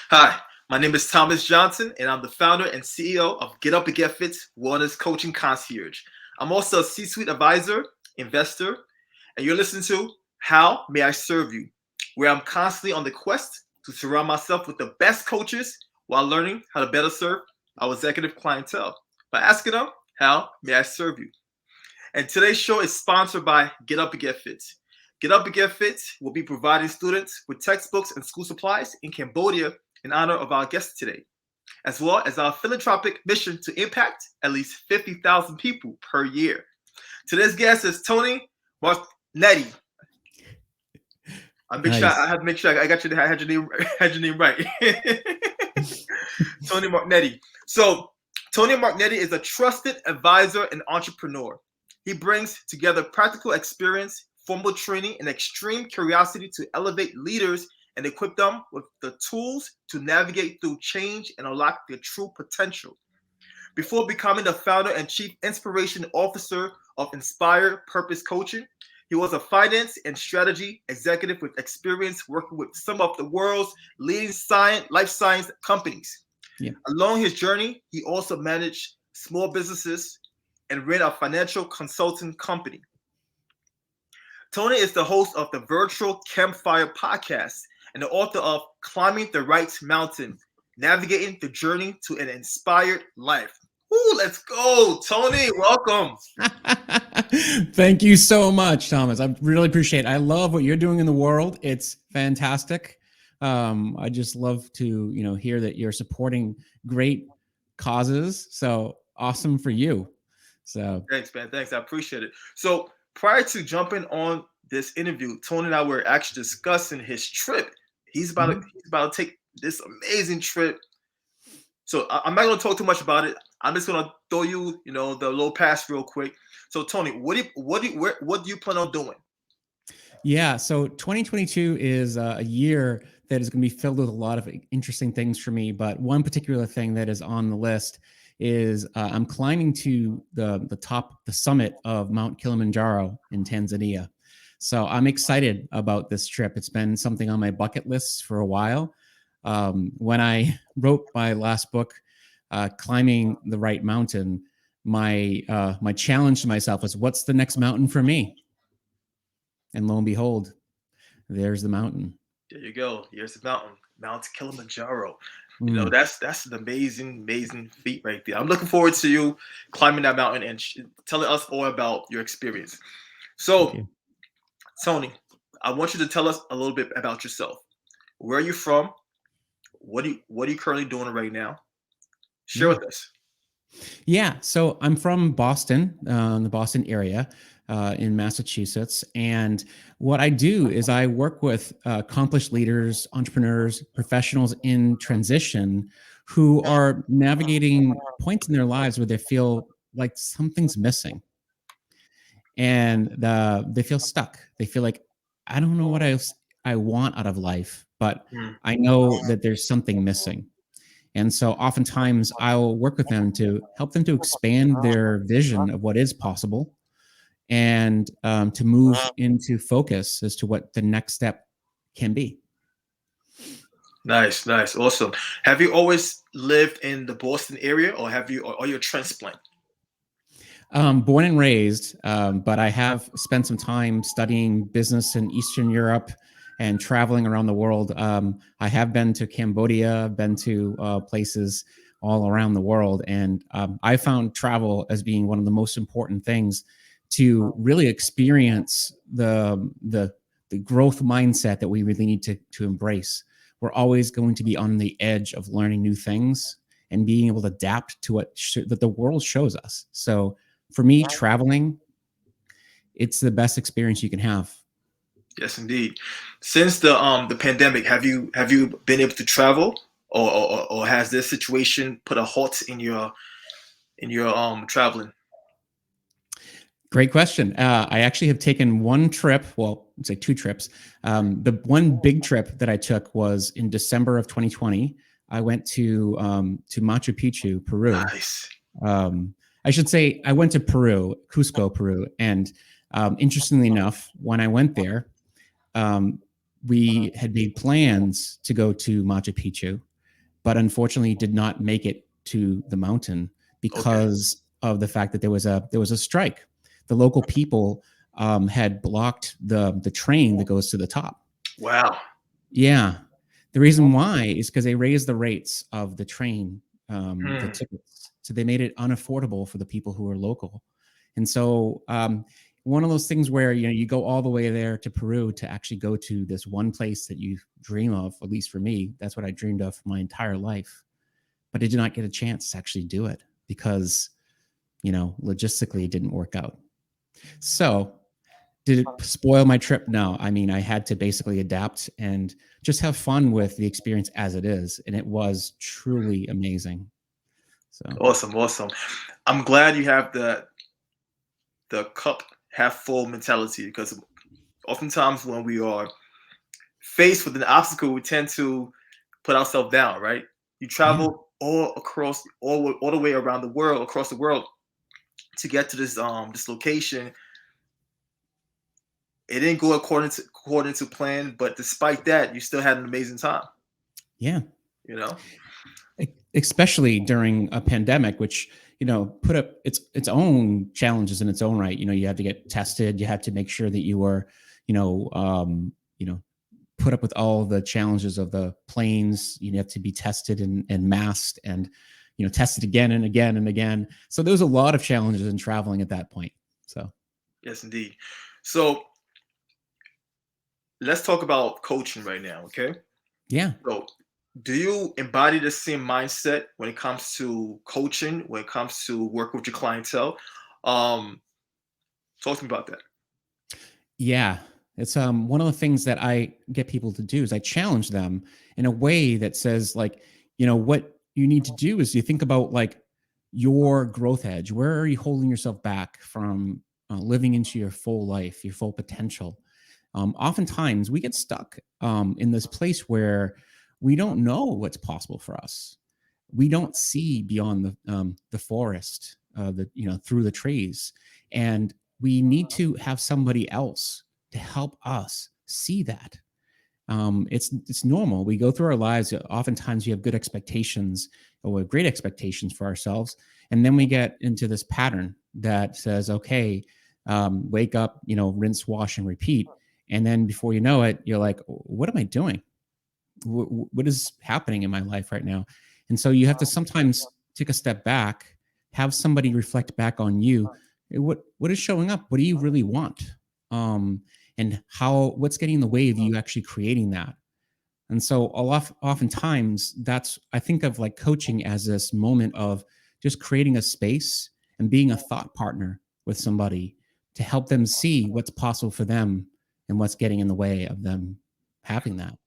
Hi, my name is Thomas Johnson, and I'm the founder and CEO of GetUpNGetFit Wellness Coaching Concierge. I'm also a C-suite advisor, investor, and you're listening to How May I Serve You, where I'm constantly on the quest to surround myself with the best coaches while learning how to better serve our executive clientele by asking them, How may I serve you? And today's show is sponsored by Get Up and Get Fit. Get Up and Get Fit will be providing students with textbooks and school supplies in Cambodia in honor of our guest today, as well as our philanthropic mission to impact at least 50,000 people per year. Today's guest is Tony Martignetti. Nice. I had to make sure I got you. I had your name right. Tony Martignetti. So Tony Martignetti is a trusted advisor and entrepreneur. He brings together practical experience, formal training, and extreme curiosity to elevate leaders and equip them with the tools to navigate through change and unlock their true potential. Before becoming the founder and chief inspiration officer of Inspired Purpose Coaching, he was a finance and strategy executive with experience working with some of the world's leading life science companies. Yeah. Along his journey, he also managed small businesses and ran a financial consulting company. Tony is the host of the Virtual Campfire podcast and the author of Climbing the Right Mountain, Navigating the Journey to an Inspired Life. Ooh, let's go. Tony, welcome. Thank you so much, Thomas. I really appreciate it. I love what you're doing in the world. It's fantastic. I just love to, hear that you're supporting great causes. So awesome for you. So Thanks, man. Thanks. I appreciate it. So prior to jumping on this interview, Tony and I were actually discussing his trip. He's about to take this amazing trip. So I'm not going to talk too much about it. I'm just going to throw you, the little pass real quick. So Tony, what do you plan on doing? Yeah, so 2022 is a year that is going to be filled with a lot of interesting things for me. But one particular thing that is on the list is I'm climbing to the summit of Mount Kilimanjaro in Tanzania. So I'm excited about this trip. It's been something on my bucket list for a while. When I wrote my last book, Climbing the Right Mountain, my challenge to myself was, what's the next mountain for me? And lo and behold, there's the mountain. There you go. Here's the mountain, Mount Kilimanjaro. That's an amazing feat right there. I'm looking forward to you climbing that mountain and telling us all about your experience. So, Tony, I want you to tell us a little bit about yourself. Where are you from? What are you currently doing right now? Share with us. Yeah, so I'm from Boston, the Boston area. In Massachusetts. And what I do is I work with accomplished leaders, entrepreneurs, professionals in transition who are navigating points in their lives where they feel like something's missing. And they feel stuck. They feel like, I don't know what else I want out of life, but I know that there's something missing. And so oftentimes I'll work with them to help them to expand their vision of what is possible and to move into focus as to what the next step can be. Nice, awesome. Have you always lived in the Boston area, or are you a transplant? Born and raised, but I have spent some time studying business in Eastern Europe and traveling around the world. I have been to Cambodia, been to places all around the world, and I found travel as being one of the most important things to really experience the growth mindset that we really need to embrace. We're always going to be on the edge of learning new things and being able to adapt to what that the world shows us. So for me, traveling, it's the best experience you can have. Yes, indeed. Since the pandemic, have you been able to travel, or has this situation put a halt in your traveling? Great question. I actually have taken one trip. Well, I'd say two trips. The one big trip that I took was in December of 2020. I went to Machu Picchu, Peru. Nice. I should say I went to Peru, Cusco, Peru. And interestingly enough, when I went there, we had made plans to go to Machu Picchu. but unfortunately did not make it to the mountain because of the fact that there was a strike. The local people had blocked the train that goes to the top. Wow. Yeah. The reason why is because they raised the rates of the train, the Hmm. tickets. So they made it unaffordable for the people who are local. And so one of those things where, you go all the way there to Peru to actually go to this one place that you dream of, at least for me, that's what I dreamed of for my entire life. But I did not get a chance to actually do it because, logistically it didn't work out. So did it spoil my trip? No. I mean, I had to basically adapt and just have fun with the experience as it is. And it was truly amazing. So Awesome. I'm glad you have the cup half full mentality, because oftentimes when we are faced with an obstacle, we tend to put ourselves down, right? You yeah, travel all the way around the world, across the world, to get to this location. It didn't go according to plan, but despite that, you still had an amazing time. yeah. You know. Especially during a pandemic, which, put up its own challenges in its own right. You had to get tested. You had to make sure that you were, put up with all the challenges of the planes. You have to be tested and masked and, tested again and again and again. So there was a lot of challenges in traveling at that point. So Yes, indeed. So let's talk about coaching right now, okay? yeah. So, do you embody the same mindset when it comes to coaching, when it comes to work with your clientele? Um, Talk to me about that. Yeah. It's one of the things that I get people to do is I challenge them in a way that says, like, what you need to do is you think about, like, your growth edge. Where are you holding yourself back from living into your full life, your full potential? Oftentimes we get stuck in this place where we don't know what's possible for us. We don't see beyond the forest, through the trees, and we need to have somebody else to help us see that. It's normal. We go through our lives. Oftentimes, we have good expectations or we have great expectations for ourselves, and then we get into this pattern that says, "Okay, wake up, rinse, wash, and repeat." And then before you know it, you're like, "What am I doing? What is happening in my life right now?" And so you have to sometimes take a step back, have somebody reflect back on you. What is showing up? What do you really want? And what's getting in the way of you actually creating that? And so oftentimes that's, I think of like coaching as this moment of just creating a space and being a thought partner with somebody to help them see what's possible for them and what's getting in the way of them having that.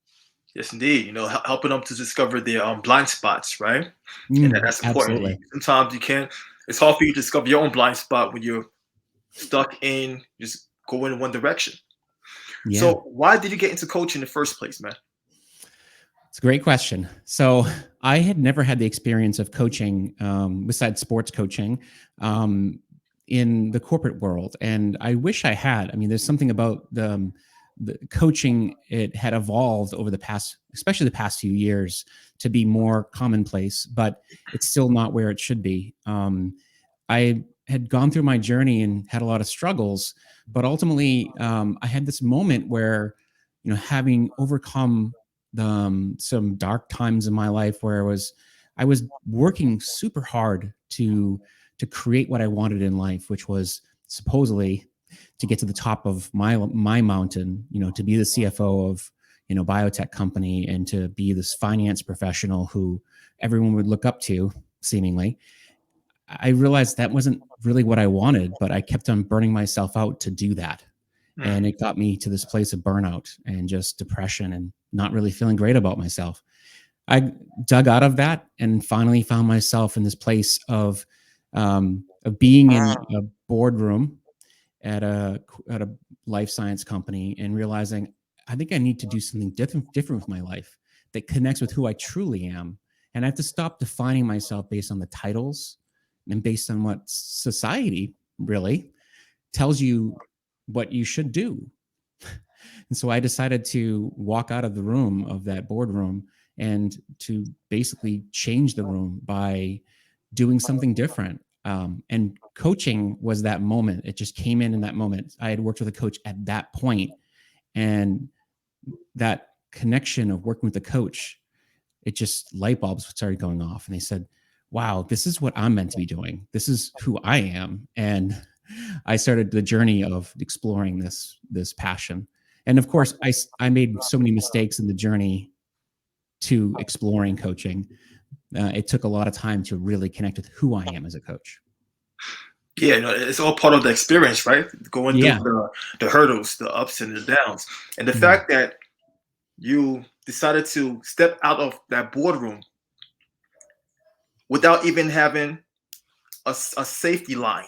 Yes, indeed. Helping them to discover their blind spots, right? And that's important. Absolutely. Sometimes you can't. It's hard for you to discover your own blind spot when you're stuck in just going in one direction. Yeah. So, why did you get into coaching in the first place, man? It's a great question. So I had never had the experience of coaching, besides sports coaching, in the corporate world, and I wish I had. I mean, there's something about the coaching. It had evolved over the past, especially the past few years, to be more commonplace, but it's still not where it should be. I had gone through my journey and had a lot of struggles, but ultimately, I had this moment where, having overcome some dark times in my life where I was working super hard to create what I wanted in life, which was supposedly to get to the top of my mountain, to be the CFO of, biotech company and to be this finance professional who everyone would look up to seemingly. I realized that wasn't really what I wanted, but I kept on burning myself out to do that. Hmm. And it got me to this place of burnout and just depression and not really feeling great about myself. I dug out of that and finally found myself in this place of being in a boardroom at a life science company and realizing I think I need to do something different with my life that connects with who I truly am. And I have to stop defining myself based on the titles and based on what society really tells you what you should do. And so I decided to walk out of the room of that boardroom and to basically change the room by doing something different. And coaching was that moment. It just came in that moment. I had worked with a coach at that point, and that connection of working with the coach, it just light bulbs started going off. And they said, wow, this is what I'm meant to be doing. This is who I am. And I started the journey of exploring this passion. And of course, I made so many mistakes in the journey to exploring coaching. It took a lot of time to really connect with who I am as a coach. Yeah, it's all part of the experience, right? Going through the hurdles, the ups and the downs. And the fact that you decided to step out of that boardroom without even having a safety line.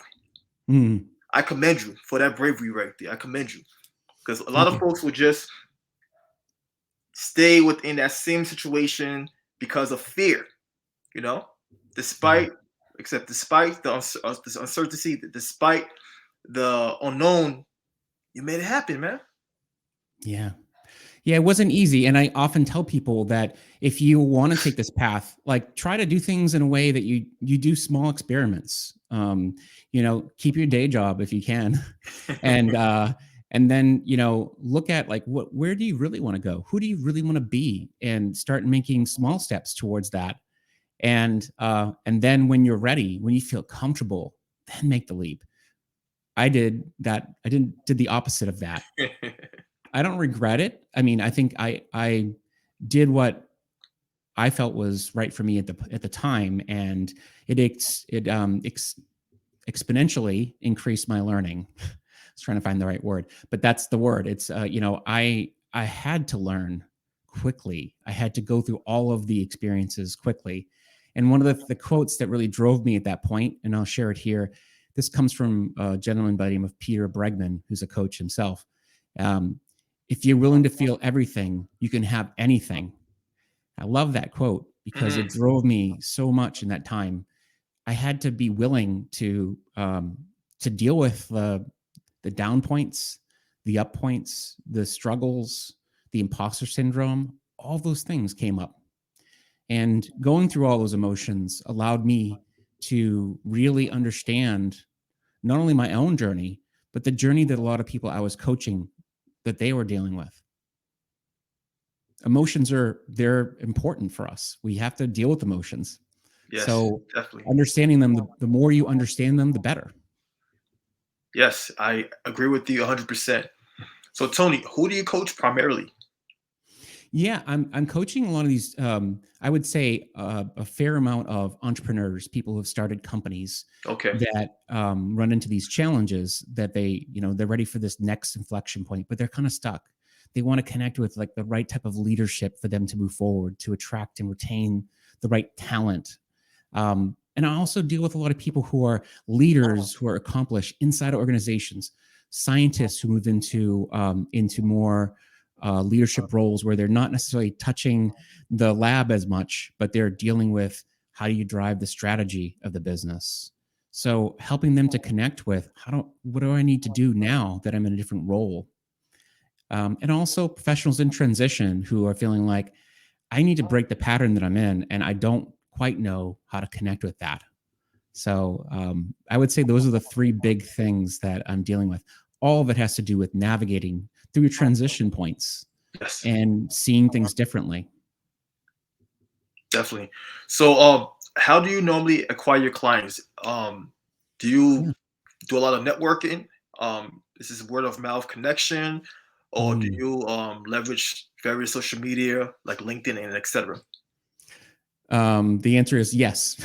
I commend you for that bravery right there. I commend you. Because a lot of folks would just stay within that same situation because of fear, despite the uncertainty, despite the unknown, you made it happen, man. Yeah, it wasn't easy. And I often tell people that if you want to take this path, like try to do things in a way that you do small experiments. Keep your day job if you can, and then look at like where do you really want to go? Who do you really want to be? And start making small steps towards that. And then when you're ready, when you feel comfortable, then make the leap. I did that. I did the opposite of that. I don't regret it. I mean, I think I did what I felt was right for me at the time, and it exponentially increased my learning. I was trying to find the right word, but that's the word. It's I had to learn quickly. I had to go through all of the experiences quickly. And one of the quotes that really drove me at that point, and I'll share it here. This comes from a gentleman by the name of Peter Bregman, who's a coach himself. If you're willing to feel everything, you can have anything. I love that quote because it drove me so much in that time. I had to be willing to deal with the down points, the up points, the struggles, the imposter syndrome. All those things came up. And going through all those emotions allowed me to really understand not only my own journey, but the journey that a lot of people I was coaching that they were dealing with. Emotions they're important for us. We have to deal with emotions. Yes, so definitely. Understanding them, the more you understand them, the better. Yes, I agree with you 100%. So Tony, who do you coach primarily? Yeah, I'm coaching a lot of these. I would say a fair amount of entrepreneurs, people who have started companies, that run into these challenges that they're ready for this next inflection point, but they're kind of stuck. They want to connect with like the right type of leadership for them to move forward, to attract and retain the right talent. And I also deal with a lot of people who are leaders, who are accomplished inside organizations, scientists who move into more leadership roles where they're not necessarily touching the lab as much, but they're dealing with how do you drive the strategy of the business. So helping them to connect with what do I need to do now that I'm in a different role? And also professionals in transition who are feeling like I need to break the pattern that I'm in, and I don't quite know how to connect with that. So I would say those are the three big things that I'm dealing with. All of it has to do with navigating through transition points and seeing things differently. Definitely. So how do you normally acquire your clients? Do you do a lot of networking? Is this word of mouth connection? Or do you leverage various social media like LinkedIn and etc.? The answer is yes.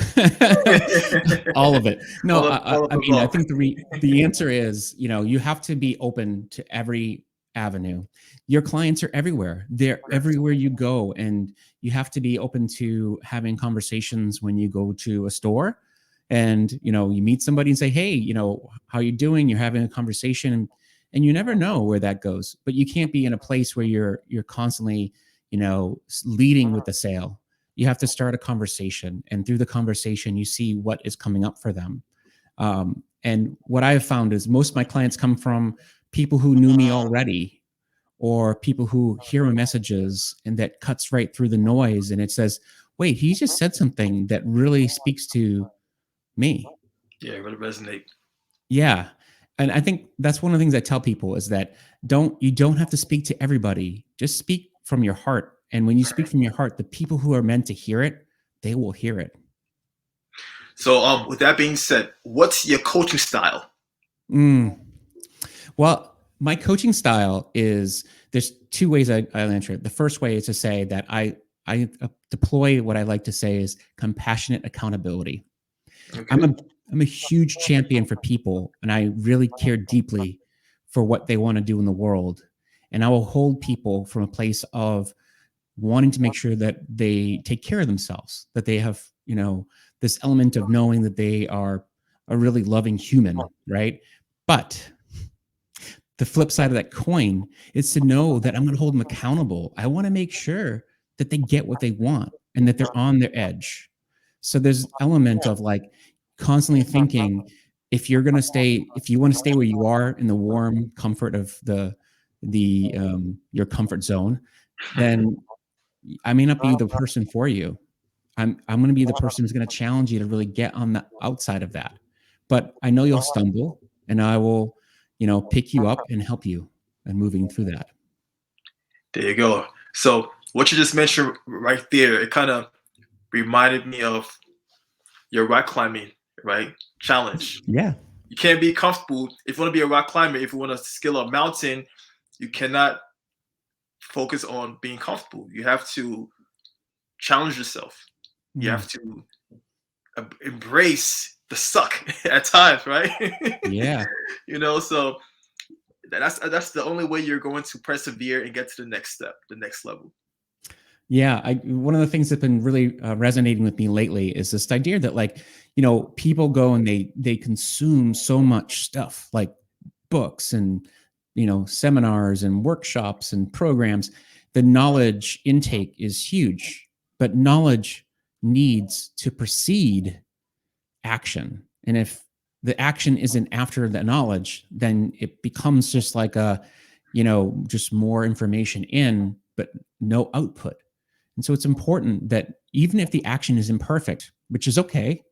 All of it. No, I mean, I think the answer is, you have to be open to every avenue. Your clients are everywhere. They're everywhere you go. And you have to be open to having conversations when you go to a store and, you meet somebody and say, hey, how you doing? You're having a conversation and you never know where that goes, but you can't be in a place where you're constantly, leading with the sale. You have to start a conversation, and through the conversation, you see what is coming up for them. And what I have found is most of my clients come from people who knew me already, or people who hear messages and that cuts right through the noise and it says, wait, he just said something that really speaks to me. Yeah, really resonate. Yeah. And I think that's one of the things I tell people is that you don't have to speak to everybody. Just speak from your heart. And when you speak from your heart, the people who are meant to hear it, they will hear it. So, with that being said, what's your coaching style? Well, my coaching style is there's two ways I'll answer it. The first way is to say that I deploy what I like to say is compassionate accountability. Okay. I'm a huge champion for people, and I really care deeply for what they want to do in the world. And I will hold people from a place of wanting to make sure that they take care of themselves, that they have, this element of knowing that they are a really loving human, right? But the flip side of that coin is to know that I'm going to hold them accountable. I want to make sure that they get what they want and that they're on their edge. So there's an element of like constantly thinking, if you want to stay where you are in the warm comfort of your comfort zone, then I may not be the person for you. I'm going to be the person who's going to challenge you to really get on the outside of that. But I know you'll stumble, and I will, pick you up and help you and moving through that. There you go. So what you just mentioned right there, it kind of reminded me of your rock climbing, right? Challenge. Yeah. You can't be comfortable. If you want to be a rock climber, if you want to scale a mountain, you cannot focus on being comfortable. You have to challenge yourself. You have to embrace the suck at times, right? Yeah. So that's the only way you're going to persevere and get to the next step, the next level. Yeah, one of the things that's been really resonating with me lately is this idea that people go and they consume so much stuff like books and seminars and workshops and programs. The knowledge intake is huge, but knowledge needs to precede action. And if the action isn't after the knowledge, then it becomes just like just more information in, but no output. And so it's important that even if the action is imperfect, which is okay,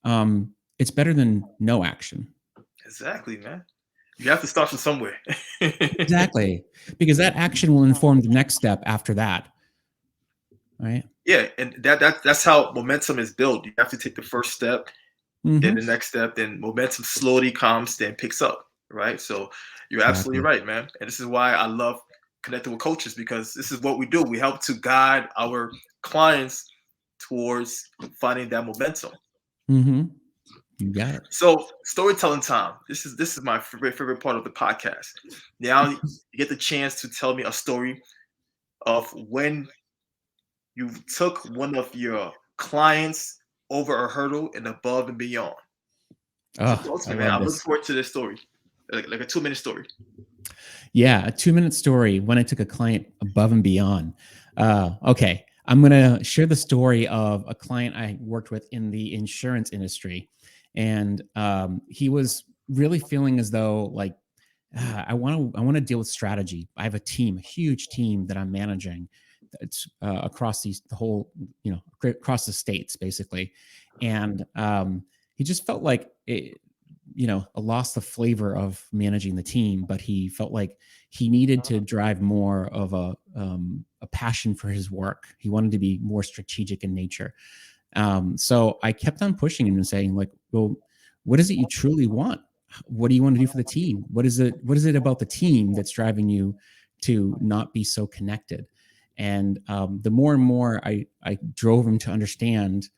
it's better than no action. Exactly, man. You have to start from somewhere. Exactly. Because that action will inform the next step after that. Right? Yeah, and that's how momentum is built. You have to take the first step, then the next step, then momentum slowly comes, then picks up. Right? So you're absolutely right, man. And this is why I love connecting with coaches, because this is what we do. We help to guide our clients towards finding that momentum. You got it. So storytelling time. This is my favorite part of the podcast. Now you get the chance to tell me a story of when you took one of your clients over a hurdle and above and beyond. Oh, so man, I'm looking forward to this story, like a 2-minute story. Yeah, a 2-minute story when I took a client above and beyond. Okay, I'm going to share the story of a client I worked with in the insurance industry. And he was really feeling as though I want to deal with strategy. I have a huge team that I'm managing. It's across across the states basically. And he just felt like lost the flavor of managing the team, but he felt like he needed to drive more of a passion for his work. He wanted to be more strategic in nature. So I kept on pushing him and saying, well, what is it you truly want? What do you want to do for the team? What is it about the team that's driving you to not be so connected? And the more and more I drove him to understand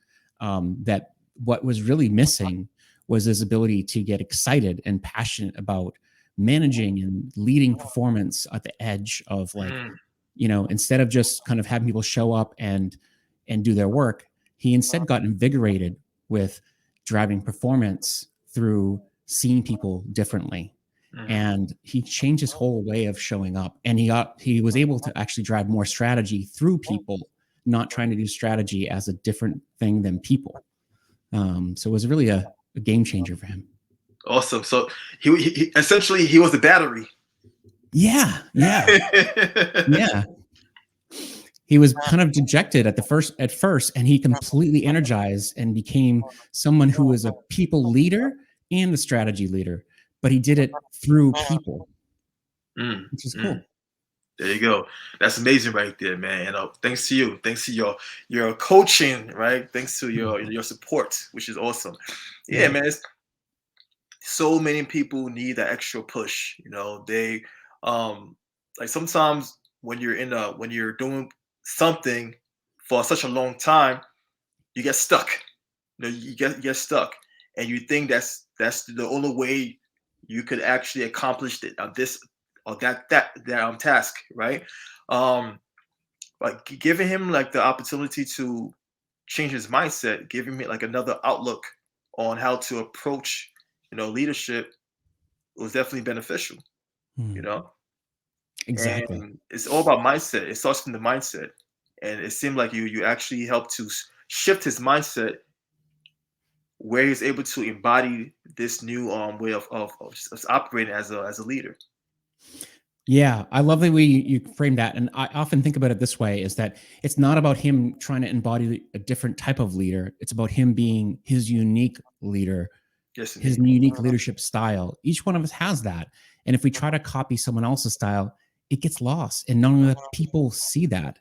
that what was really missing was his ability to get excited and passionate about managing and leading performance at the edge of instead of just kind of having people show up and do their work, he instead got invigorated with driving performance through seeing people differently. And he changed his whole way of showing up, and he was able to actually drive more strategy through people, not trying to do strategy as a different thing than people. So it was really a game changer for him. Awesome. So he essentially he was the battery. Yeah, yeah, yeah. He was kind of dejected at first, and he completely energized and became someone who was a people leader and a strategy leader. But he did it through people, Mm, which is mm. cool. There you go. That's amazing right there, man. Thanks to you. Thanks to your coaching, right? Thanks to your support, which is awesome. Yeah, Yeah. man. So many people need that extra push. They like sometimes when you're doing something for such a long time, you get stuck. You get stuck, and you think that's the only way you could actually accomplish this or that task, right? Um, like giving him like the opportunity to change his mindset, giving him like another outlook on how to approach, leadership was definitely beneficial, you Hmm. know. Exactly. And it's all about mindset. It starts from the mindset, and it seemed like you actually helped to shift his mindset where he's able to embody this new way of operating as a leader. Yeah, I love the way you frame that. And I often think about it this way, is that it's not about him trying to embody a different type of leader. It's about him being his unique leader, Yes, his indeed. unique leadership style. Each one of us has that. And if we try to copy someone else's style, it gets lost. And none of the people see that.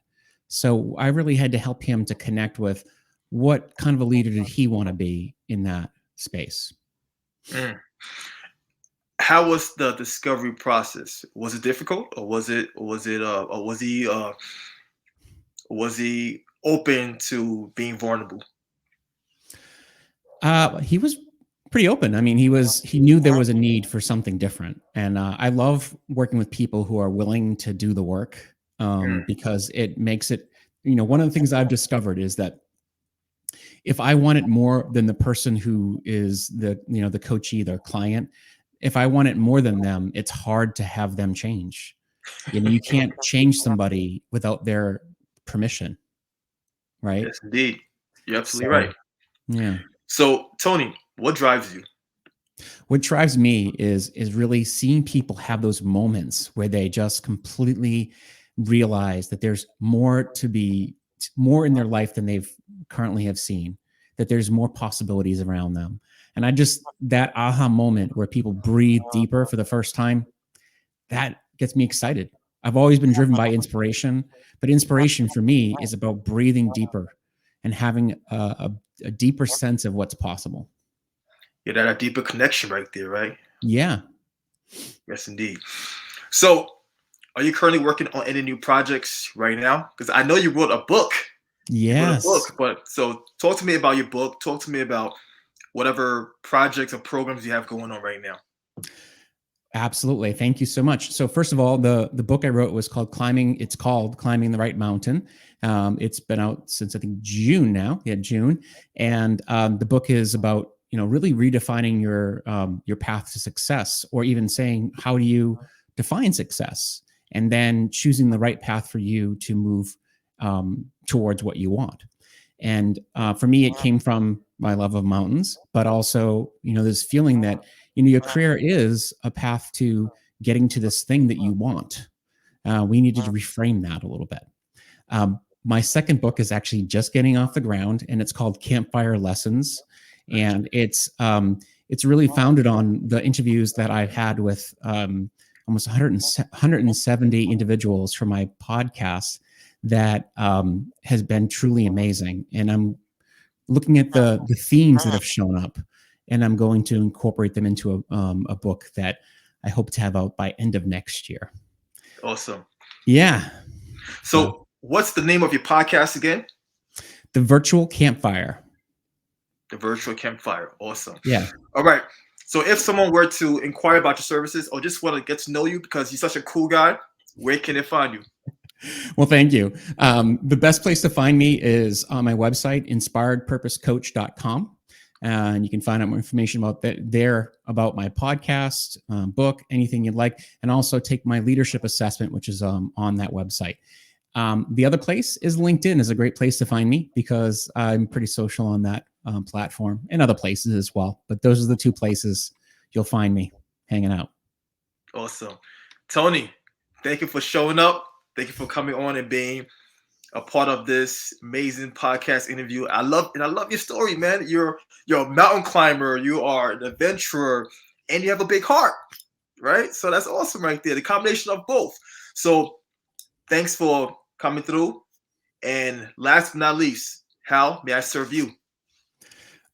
So I really had to help him to connect with what kind of a leader did he want to be in that space. Mm. How was the discovery process? Was it difficult, or was he open to being vulnerable? He was pretty open. I mean, he knew there was a need for something different, and I love working with people who are willing to do the work, Mm. because it makes it. One of the things I've discovered is that if I want it more than the person who is the coachee, their client, if I want it more than them, it's hard to have them change. You can't change somebody without their permission, right? Yes, indeed. You're absolutely right. So, yeah. So, Tony, what drives you? What drives me is really seeing people have those moments where they just completely realize that there's more in their life than they've currently have seen, that there's more possibilities around them. And that aha moment where people breathe deeper for the first time, that gets me excited. I've always been driven by inspiration, but inspiration for me is about breathing deeper and having a deeper sense of what's possible. Yeah, that deeper connection right there, right? Yeah. Yes, indeed. So, are you currently working on any new projects right now? Because I know you wrote a book. You wrote a Yes. book, but so talk to me about your book. Talk to me about whatever projects or programs you have going on right now. Absolutely. Thank you so much. So first of all, the book I wrote was called Climbing. It's called Climbing the Right Mountain. It's been out since I think June now. Yeah, June. And the book is about really redefining your path to success, or even saying how do you define success, and then choosing the right path for you to move towards what you want. And for me, it came from my love of mountains, but also, this feeling that, your career is a path to getting to this thing that you want. We needed to reframe that a little bit. My second book is actually just getting off the ground, and it's called Campfire Lessons. And it's really founded on the interviews that I've had with almost 170 individuals from my podcast that has been truly amazing. And I'm looking at the themes that have shown up, and I'm going to incorporate them into a book that I hope to have out by end of next year. Awesome. Yeah. So, what's the name of your podcast again? The Virtual Campfire. The Virtual Campfire. Awesome. Yeah. All right. So, if someone were to inquire about your services or just want to get to know you because you're such a cool guy, where can they find you? Well, thank you. The best place to find me is on my website, inspiredpurposecoach.com. And you can find out more information about about my podcast, book, anything you'd like, and also take my leadership assessment, which is on that website. The other place is LinkedIn is a great place to find me because I'm pretty social on that platform, and other places as well. But those are the two places you'll find me hanging out. Awesome. Tony, Thank you for showing up. Thank you for coming on and being a part of this amazing podcast interview. I love your story, man. You're a mountain climber, you are an adventurer, and you have a big heart, right? So that's awesome right there. The combination of both. So thanks for coming through. And last but not least, how may I serve you?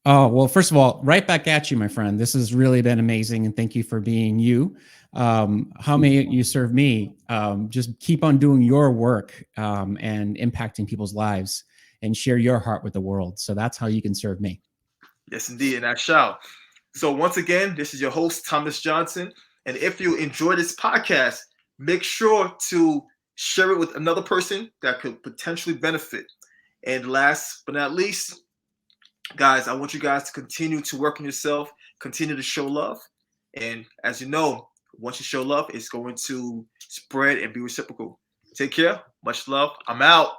Oh, well, first of all, right back at you, my friend. This has really been amazing, and thank you for being you. How may you serve me? Just keep on doing your work and impacting people's lives, and share your heart with the world. So that's how you can serve me. Yes, indeed, and I shall. So once again, this is your host, Thomas Johnson. And if you enjoy this podcast, make sure to share it with another person that could potentially benefit. And last but not least, guys, I want you guys to continue to work on yourself, continue to show love. And as you know, once you show love, it's going to spread and be reciprocal. Take care. Much love. I'm out.